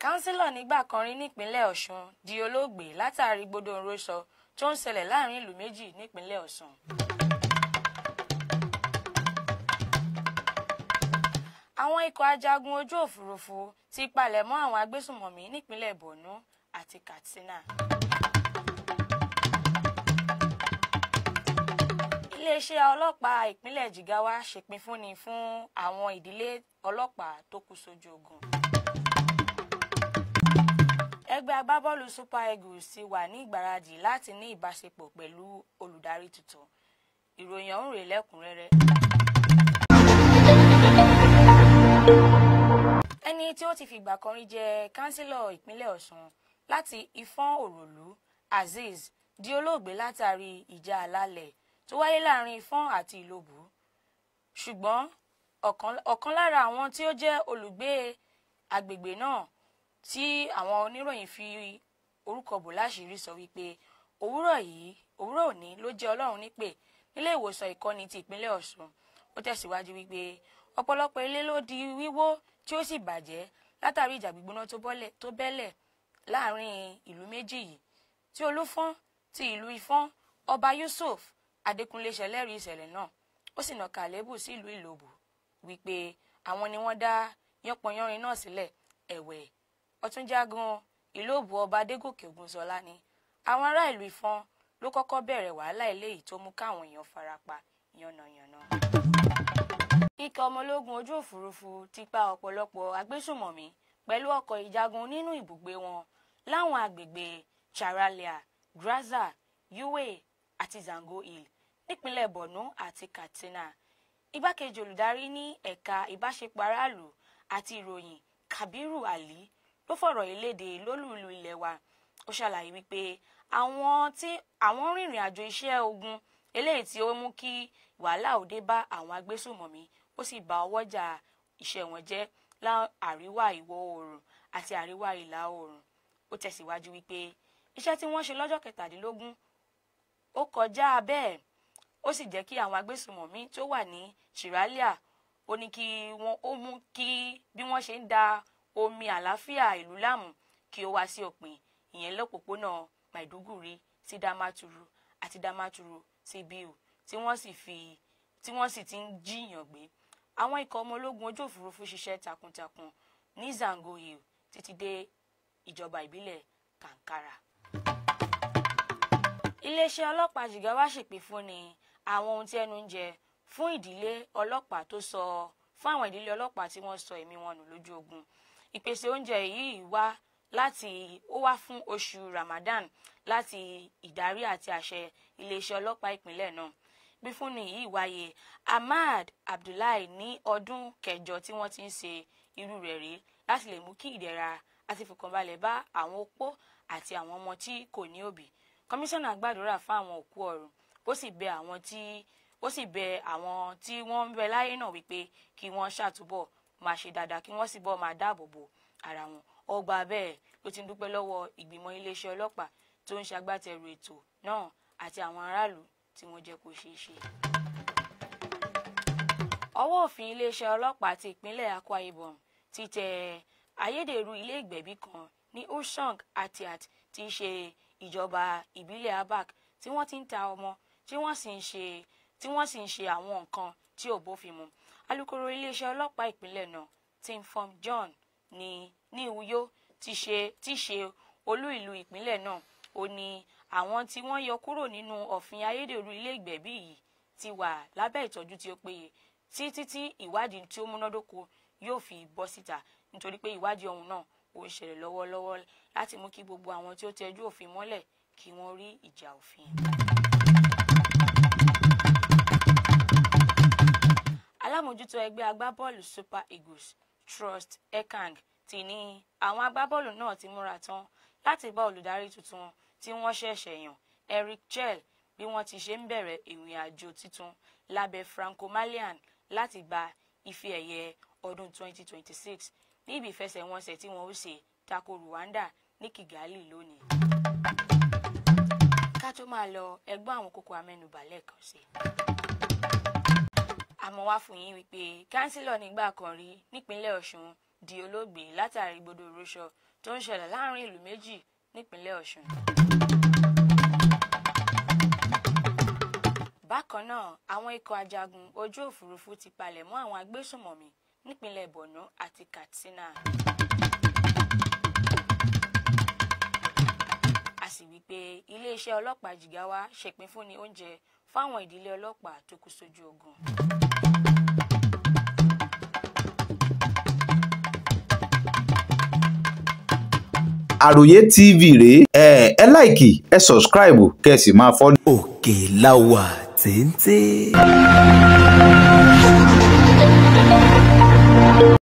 kánsílọ̀ nígbà kan rí nípínlẹ̀ Ọ̀ṣun di olóògbé látàrí gbódòǹrosọ tó ń ṣẹlẹ̀ láàrin ìlú méjì nípínlẹ̀ Ọ̀ṣun. Àwọn ikọ̀ ajagun ojú òfurufú ti palẹ̀mọ́ àwọn agbésùnmọ̀mí nípínlẹ̀ Borno àti Katsina. Iléeṣẹ́ ọlọ́pàá ìpínlẹ̀ Jigawa ṣèpínfúnni fún àwọn ìdílé ọlọ́pàá tó kú sójú ogun. Ẹgbẹ́ agbábọ́ọ̀lù Super Eagles ti wà ní ìgbáradì láti ní ìbáṣepọ̀ pẹ̀lú olùdarí tuntun. Ìròyìn ọ̀hún rèé lẹ́kùnrẹ́rẹ́. Ẹni tí ó ti fìgbà kan rí jẹ́ kánsílọ̀ ìpínlẹ̀ Ọ̀ṣun láti Ìfọ̀n Òròlú, Azeez, di olóògbé látàrí ìjà àlàlẹ̀ tó wáyé láàrin Ìfọ̀n àti Ìlobù. Ṣùgbọ́n ọ̀kan lára àwọn tí ó jẹ́ olùgbé agbègbè náà tí àwọn oníròyìn fi orúkọ bò láṣìírí sọ wípé òwúrọ̀ òní ló jẹ́ Ọlọ́run nípè nílé ìwòsàn ìkọ́ni ti ìpínlẹ̀ Ọ̀ṣun. Ó tẹ̀síwájú wípé ọ̀pọ̀lọpọ̀ ilé ló di wíwó tí ó sì bàjẹ́ látàrí ìjà gbígbóná tó bẹ́lẹ̀ láàrin ìlú méjì yìí. Tí Olúfọ́n ti ìlú Ìfọ̀n, Ọba Yusuf Adékúnlé ṣẹlẹ́rìí ìṣẹ̀lẹ̀ náà. Ó sì nàka àléébù sí ìlú Ìlobù wípé àwọn ni wọ́n dá yánpọnyánrin náà sílẹ̀. Ẹ̀wẹ̀, Ọ̀túnjagun Ìlobù Ọba Adégòkè Ògúnṣọlá ni àwọn ará ìlú Ìfọ̀n ló kọ́kọ́ bẹ̀rẹ̀ wàhálà eléyìí tó mú káwọn èèyàn farapa yánnayànna. Ikọ̀ ọmọ ológun ojú òfurufú ti pa ọ̀pọ̀lọpọ̀ agbésùnmọ̀mí pẹ̀lú ọkọ̀ ìjagun nínú ibùgbé wọn láwọn agbègbè Charalia, Graza, Uwe àti Zango Hill nípínlẹ̀ Borno àti Katsina. Igbákejì olùdarí ní ẹ̀ka ìbáṣepọ̀ aráàlú àti ìròyìn Kabiru Ali ló fọ̀rọ̀ ìlédè lólùlù ilẹ̀ wa. Ó ṣàlàyé wípé àwọn rìnrìn àjò iṣẹ́ ogun eléyìí tí ó mú kí wàhálà ó dé bá àwọn agbésùnmọ̀mí, ó sì bà ọwọ́jà iṣẹ́ wọn jẹ́ àríwá ìwọ̀ oòrùn àti àríwá ìlà oòrùn. Ó tẹ̀síwájú wípé iṣẹ́ tí wọ́n ṣe lọ́jọ́ 17 ó kọjá bẹ́ẹ̀. Ó sì jẹ́ kí àwọn agbésùnmọ̀mí tó wà ní Chiralia ó mú kí bí wọ́n ṣe ń da omi àlàáfíà ìlú láàmú kí ó wá sí òpin, ìyẹn lọ́pòpónà Maiduguri sí Damaturu àti Damaturu sí Biu tí wọ́n sì ti ń jíyàn gbé. Àwọn ikọ̀ ọmọ ológun ojú òfurufú ṣiṣẹ́ takuntakun ní Zango Hill títí dé ìjọba ìbílẹ̀ Kankara. Iléeṣẹ́ ọlọ́pàá Jigawa ṣèpínfúnni àwọn ohun tí ẹnu ń jẹ fún àwọn ìdílé ọlọ́pàá tí wọ́n sọ ẹ̀mí wọn nù lójú ogun. Ìpèsè oúnjẹ yìí wá fún oṣù Ramadan láti ìdarí àti àṣẹ iléeṣẹ́ ọlọ́pàá ìpínlẹ̀ náà. Ìpínfúnni yìí wáyé Ahmad Abdullahi ní ọdún kẹjọ tí wọ́n ti ń ṣe irú rẹ̀ rí láti lè mú kí ìdẹ̀ra àti ìfọ̀kànbalẹ̀ bá àwọn opó àti àwọn ọmọ tí kò ní òbí. Kọmíṣánná gbàdúrà fún àwọn òkú ọ̀run, ó sì bẹ àwọn tí wọ́n ń bẹ láyé náà wípé kí wọ́n ṣàtúbọ̀ máa ṣe dáadáa, kí wọ́n sì bọ́ máa dáàbò bo ara wọn. Ọgbà bẹ́ẹ̀ ló ti ń dúpẹ́ lọ́wọ́ ìgbìmọ̀ iléeṣẹ́ ọlọ́pàá tó ń ṣagbátẹrù ètò náà àti àwọn aráàlú tí wọ́n jẹ́ kó ṣeé ṣe. Ọwọ́ òfin iléeṣẹ́ ọlọ́pàá ti ìpínlẹ̀ Akwa Ibom ti tẹ ayédèrú ilé ìgbẹ̀bí kan ní Usong Atiat tí í ṣe ìjọba ìbílẹ̀ Abak tí wọ́n ti ń ta ọmọ tí wọ́n sì ń ṣe àwọn nǹkan tí ò bófin mu. Alukoro iléeṣẹ́ ọlọ́pàá ìpínlẹ̀ náà Timfom John ní Uyo tí ṣe olú ìlú ìpínlẹ̀ náà ó ní àwọn tí wọ́n yọ kúrò nínú òfin ayédèrú ilé ìgbẹ̀bí yìí ti wà lábẹ́ ìtọ́jú tí ó péye títí tí ìwádìí tí ó múnádóko yóò fi bọ́ síta, nítorí pé ìwádìí ọ̀hún náà ó ń ṣẹlẹ̀ lọ́wọ́lọ́wọ́ láti mú kí gbogbo àwọn tí ó tẹjú òfin mọ́lẹ̀ kí wọ́n rí ìjà òfin. Alámòjútó ẹgbẹ́ agbábọ́ọ̀lù Super Eagles Trust Ekang ti ní àwọn agbábọ́ọ̀lù náà ti múra tán láti bá olùdarí tuntun tí wọ́n ṣẹ̀ṣẹ̀ yàn Eric Chell bí wọ́n ti ṣe ń bẹ̀rẹ̀ ìrìn àjò tuntun lábẹ́ Franco Malian láti gba ife ẹ̀yẹ ọdún 2026 níbi ìfẹsẹ̀wọnsẹ̀ tí wọ́n ó ṣe tako Rwanda ní Kigali lónìí. Ká tó máa lọ, ẹgbọ́n àwọn kókó amẹ́nubà lẹ́ẹ̀kan sí. àmọ́ wá fún yín wípé kánsílọ̀ nígbà kan rí nípínlẹ̀ Ọ̀ṣun di olóògbé látàrí gbọdọ̀rọ̀ṣọ tó ń ṣẹlẹ̀ láàrin ìlú méjì nípínlẹ̀ Ọ̀ṣun. Bákan náà, àwọn ikọ̀ ajagun ojú òfurufú ti palẹ̀ mọ́ àwọn agbésùnmọ̀mí nípínlẹ̀ Borno àti Katsina. A sì wí pé iléeṣẹ́ ọlọ́pàá Jigawa ṣèpínfúnni oúnjẹ fáwọn ìdílé ọlọ́pàá tó kú sójú ogun. Àròyé TV rèé ẹ láìkì ẹ sọ̀scribe kẹ́ ẹ sì máa fọ́lọ́. Òkè la wà téńté.